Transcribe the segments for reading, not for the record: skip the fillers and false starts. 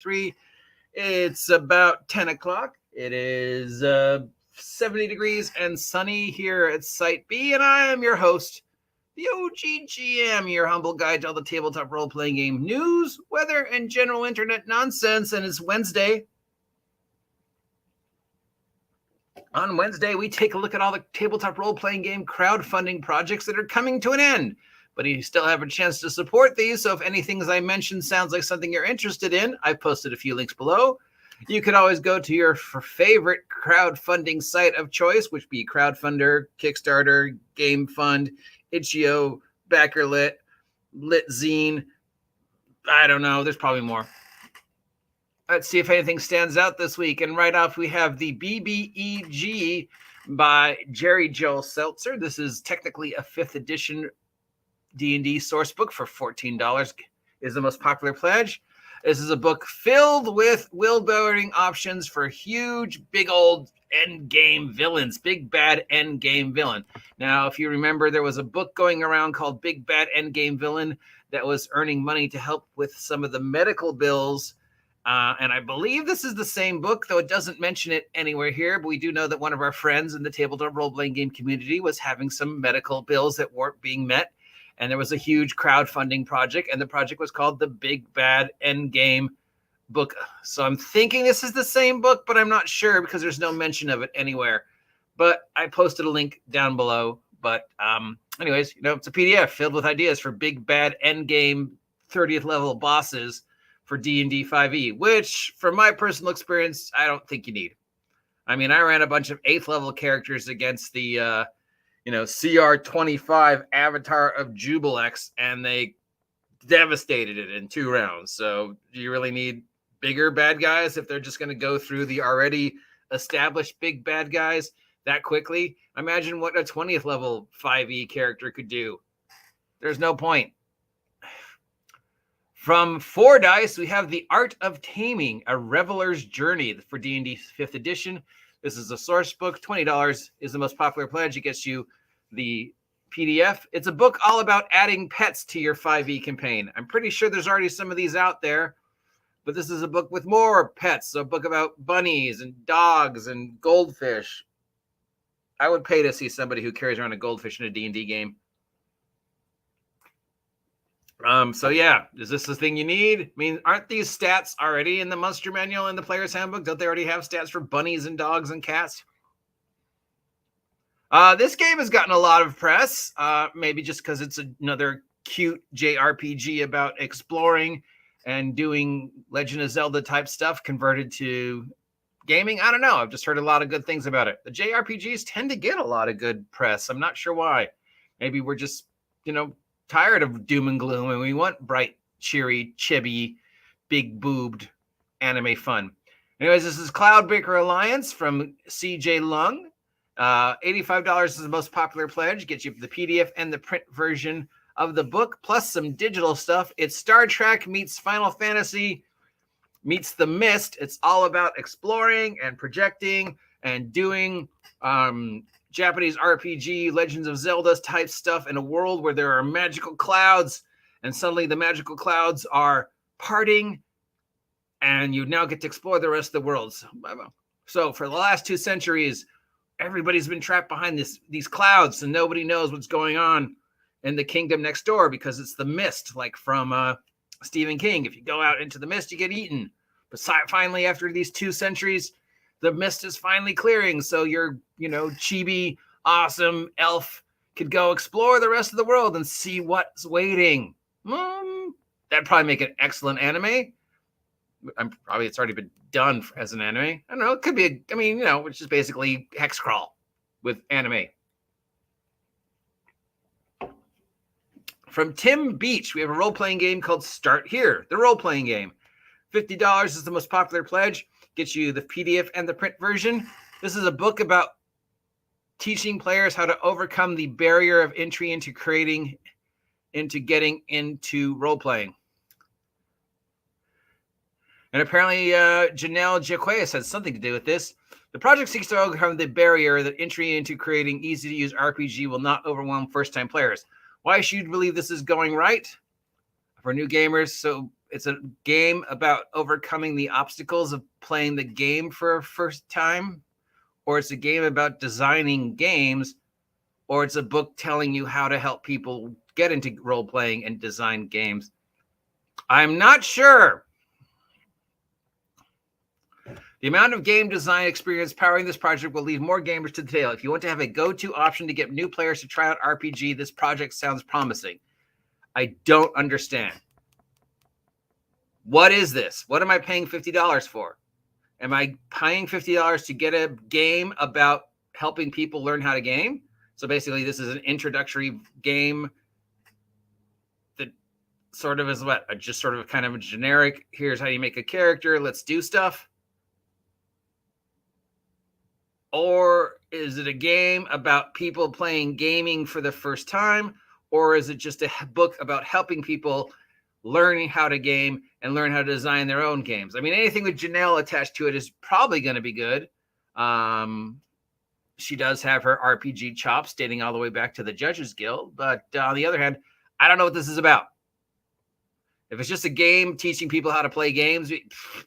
3. It's about 10 o'clock. It is 70 degrees and sunny here at Site B, and I am your host, the OGGM, your humble guide to all the tabletop role-playing game news, weather, and general internet nonsense, and it's Wednesday. On Wednesday, we take a look at all the tabletop role-playing game crowdfunding projects that are coming to an end. But you still have a chance to support these, so if any things I mentioned sounds like something you're interested in, I've posted a few links below. You can always go to your favorite crowdfunding site of choice, which be Crowdfunder, Kickstarter, Game Fund, Itch.io, BackerLit, LitZine. I don't know. There's probably more. Let's see if anything stands out this week. And right off, we have the BBEG by Jerry Joel Seltzer. This is technically a 5th edition D&D source book for $14 is the most popular pledge. This is a book filled with world-building options for huge, big old end-game villains, big bad end-game villain. Now, if you remember, there was a book going around called Big Bad End-Game Villain that was earning money to help with some of the medical bills. And I believe this is the same book, though it doesn't mention it anywhere here. But we do know that one of our friends in the tabletop role-playing game community was having some medical bills that weren't being met. And there was a huge crowdfunding project, and the project was called the Big Bad Endgame book. So I'm thinking this is the same book, but I'm not sure because there's no mention of it anywhere. But I posted a link down below. But anyways, it's a PDF filled with ideas for Big Bad Endgame 30th level bosses for D&D 5e, which, from my personal experience, I don't think you need. I mean, I ran a bunch of 8th level characters against the CR25 Avatar of Jubilex, and they devastated it in 2 rounds. So do you really need bigger bad guys if they're just going to go through the already established big bad guys that quickly? Imagine what a 20th level 5e character could do. There's no point. From 4 Dice, we have The Art of Taming, A Reveler's Journey for D&D 5th edition. This is a source book. $20 is the most popular pledge. It gets you the PDF. It's a book all about adding pets to your 5e campaign. I'm pretty sure there's already some of these out there, but this is a book with more pets. So a book about bunnies and dogs and goldfish. I would pay to see somebody who carries around a goldfish in a D&D game. So yeah, is this the thing you need? I mean, aren't these stats already in the Monster Manual and the Player's Handbook? Don't they already have stats for bunnies and dogs and cats? This game has gotten a lot of press, maybe just because it's another cute JRPG about exploring and doing Legend of Zelda type stuff converted to gaming. I don't know. I've just heard a lot of good things about it. The JRPGs tend to get a lot of good press. I'm not sure why. Maybe we're just, tired of doom and gloom, and we want bright, cheery, chibi, big-boobed anime fun. Anyways, this is Cloudbreaker Alliance from CJ Lung. $85 is the most popular pledge. Gets you the PDF and the print version of the book, plus some digital stuff. It's Star Trek meets Final Fantasy meets The Mist. It's all about exploring and projecting and doing Japanese RPG, Legends of Zelda type stuff in a world where there are magical clouds, and suddenly the magical clouds are parting, and you now get to explore the rest of the world. So for the last 2 centuries, everybody's been trapped behind these clouds, and nobody knows what's going on in the kingdom next door because it's the mist, like from Stephen King. If you go out into the mist, you get eaten. But finally, after these 2 centuries, the mist is finally clearing, so your, chibi, awesome elf could go explore the rest of the world and see what's waiting. That'd probably make an excellent anime. Probably it's already been done as an anime. I don't know. It could be, which is basically Hexcrawl with anime. From Tim Beach, we have a role-playing game called Start Here, the role-playing game. $50 is the most popular pledge. Gets you the PDF and the print version. This is a book about teaching players how to overcome the barrier of entry into getting into role-playing. And apparently Janelle Jaquez has something to do with this. The project seeks to overcome the barrier that entry into creating easy-to-use RPG will not overwhelm first-time players. Why should you believe this is going right? For new gamers, so it's a game about overcoming the obstacles of playing the game for a first time, or it's a game about designing games, or it's a book telling you how to help people get into role playing and design games. I'm not sure. The amount of game design experience powering this project will lead more gamers to the table. If you want to have a go-to option to get new players to try out RPG, this project sounds promising. I don't understand. What is this? What am I paying $50 for? Am I paying $50 to get a game about helping people learn how to game? So basically, this is an introductory game that sort of is what? Just sort of kind of a generic, here's how you make a character, let's do stuff. Or is it a game about people playing gaming for the first time? Or is it just a book about helping people learning how to game and learn how to design their own games? I mean, anything with Janelle attached to it is probably going to be good. She does have her RPG chops dating all the way back to the Judges Guild. But on the other hand, I don't know what this is about. If it's just a game teaching people how to play games,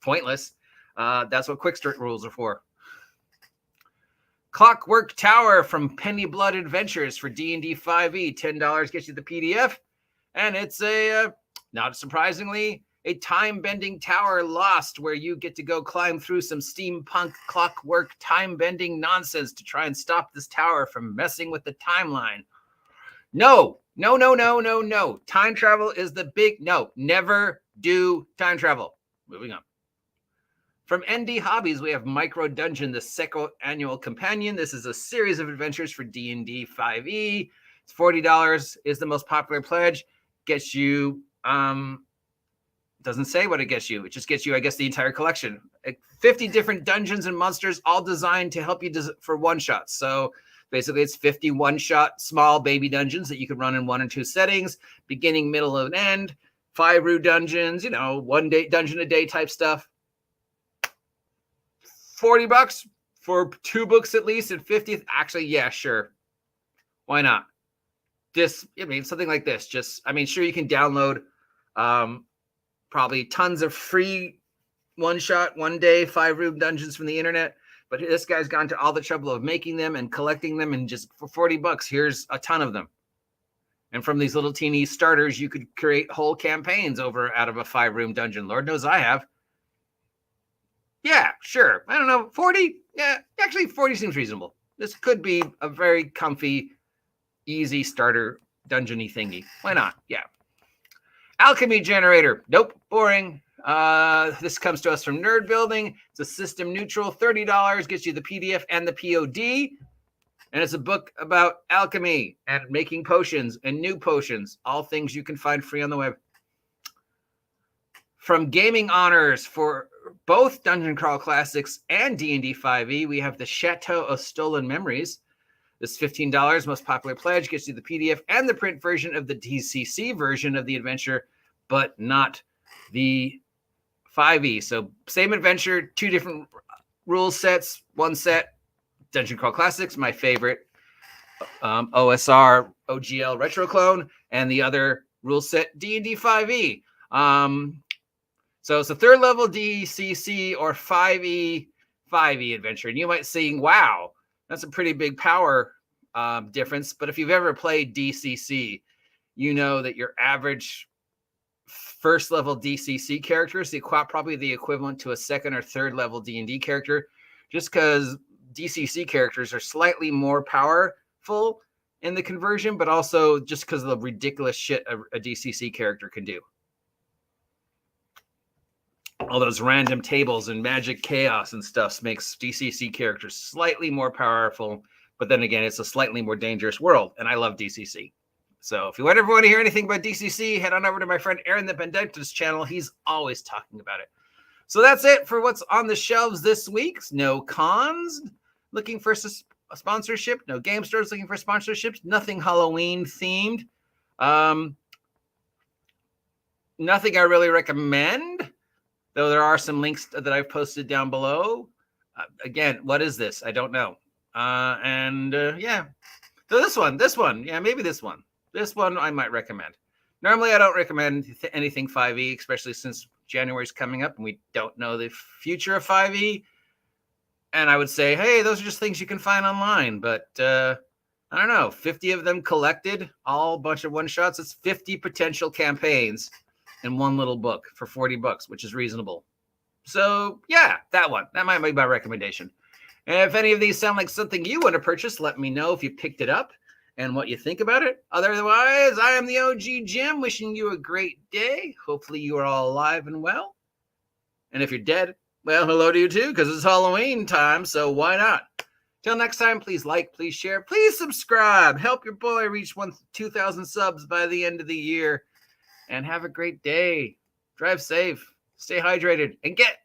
pointless. That's what Kickstart rules are for. Clockwork Tower from Penny Blood Adventures for D&D 5e. $10 gets you the PDF. And it's not surprisingly, a time-bending tower lost where you get to go climb through some steampunk clockwork time-bending nonsense to try and stop this tower from messing with the timeline. No. Time travel is the big no. Never do time travel. Moving on. From ND Hobbies, we have Micro Dungeon, the second annual companion. This is a series of adventures for D&D 5e. It's $40 is the most popular pledge. Gets you, doesn't say what it gets you. It just gets you, I guess, the entire collection. 50 different dungeons and monsters, all designed to help you for one-shots. So basically, it's 50 one-shot small baby dungeons that you can run in 1 or 2 settings, beginning, middle, and end. 5 room dungeons, 1 day dungeon a day type stuff. $40 for 2 books at least, and 50th. Actually, yeah, sure. Why not? Something like this. Sure, you can download probably tons of free one-shot, 1 day, 5 room dungeons from the internet. But this guy's gone to all the trouble of making them and collecting them, and just for $40, here's a ton of them. And from these little teeny starters, you could create whole campaigns out of a 5 room dungeon. Lord knows I have. Yeah, sure. I don't know. 40? Yeah, actually 40 seems reasonable. This could be a very comfy, easy starter dungeon-y thingy. Why not? Yeah. Alchemy Generator. Nope. Boring. This comes to us from Nerd Building. It's a system neutral. $30 gets you the PDF and the POD. And it's a book about alchemy and making potions and new potions. All things you can find free on the web. From Gaming Honors for both Dungeon Crawl Classics and D&D 5e, we have the Chateau of Stolen Memories. This $15 most popular pledge gets you the PDF and the print version of the DCC version of the adventure, but not the 5e. So same adventure, 2 different rule sets. 1 set, Dungeon Crawl Classics, my favorite OSR OGL retro clone, and the other rule set, D&D 5e. So it's a 3rd level DCC or 5e adventure. And you might say, wow, that's a pretty big power difference. But if you've ever played DCC, you know that your average 1st level DCC character is probably the equivalent to a 2nd or 3rd level D&D character, just because DCC characters are slightly more powerful in the conversion, but also just because of the ridiculous shit a DCC character can do. All those random tables and magic chaos and stuff makes DCC characters slightly more powerful. But then again, it's a slightly more dangerous world. And I love DCC. So if you ever want to hear anything about DCC, head on over to my friend Aaron the Pendectus channel. He's always talking about it. So that's it for what's on the shelves this week. No cons looking for a sponsorship. No game stores looking for sponsorships. Nothing Halloween themed. Nothing I really recommend. Though there are some links that I've posted down below. Again, what is this? I don't know. Yeah. So this one. Yeah, maybe this one. This one I might recommend. Normally, I don't recommend anything 5e, especially since January's coming up and we don't know the future of 5e. And I would say, hey, those are just things you can find online. But I don't know, 50 of them collected, all a bunch of one-shots. It's 50 potential campaigns in one little book for $40, which is reasonable. So, yeah, that one. That might be my recommendation. And if any of these sound like something you want to purchase, let me know if you picked it up and what you think about it. Otherwise, I am the OGGM, wishing you a great day. Hopefully you are all alive and well. And if you're dead, well, hello to you too, because it's Halloween time, so why not? Till next time, please like, please share, please subscribe. Help your boy reach 2,000 subs by the end of the year. And have a great day. Drive safe, stay hydrated, and get